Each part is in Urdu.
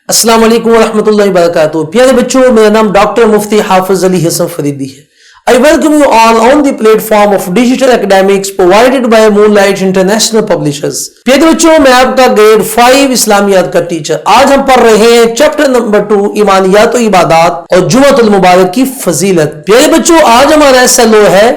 السلام علیکم ورحمۃ اللہ وبرکاتہ. پیارے بچوں، میرا نام ڈاکٹر مفتی حافظ علی حسن فریدی ہے. I welcome you all on the platform of digital academics provided by Moonlight International Publishers. پیارے بچوں، میں آپ کا گریڈ 5 اسلامیات کا ٹیچر. آج ہم پڑھ رہے ہیں چیپٹر نمبر 2 ایمانیات و عبادات اور جمعۃ المبارک کی فضیلت. پیارے بچوں، آج ہمارا ایسا لو ہے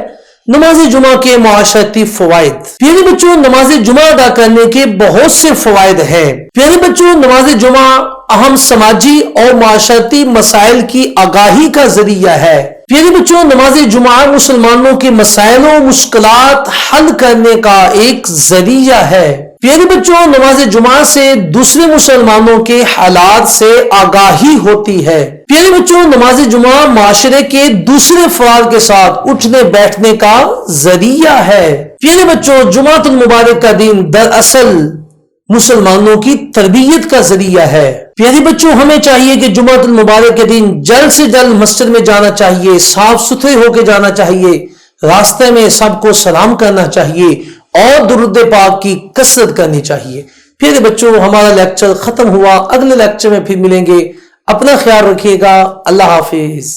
نماز جمعہ کے معاشرتی فوائد. پیارے بچوں، نماز جمعہ ادا کرنے کے بہت سے فوائد ہیں. پیارے بچوں، نماز جمعہ اہم سماجی اور معاشرتی مسائل کی آگاہی کا ذریعہ ہے. پیارے بچوں، نماز جمعہ مسلمانوں کے مسائل و مشکلات حل کرنے کا ایک ذریعہ ہے. پیارے بچوں، نماز جمعہ سے دوسرے مسلمانوں کے حالات سے آگاہی ہوتی ہے. پیارے بچوں، نماز جمعہ معاشرے کے دوسرے افراد کے ساتھ اٹھنے بیٹھنے کا ذریعہ ہے. پیارے بچوں، جمعۃ المبارک کا دن دراصل مسلمانوں کی تربیت کا ذریعہ ہے. پیارے بچوں، ہمیں چاہیے کہ جمعۃ المبارک کے دن جلد سے جلد مسجد میں جانا چاہیے، صاف ستھرے ہو کے جانا چاہیے، راستے میں سب کو سلام کرنا چاہیے اور درود پاک کی کثرت کرنی چاہیے. پیارے بچوں، ہمارا لیکچر ختم ہوا. اگلے لیکچر میں پھر ملیں گے. اپنا خیال رکھیے گا. اللہ حافظ.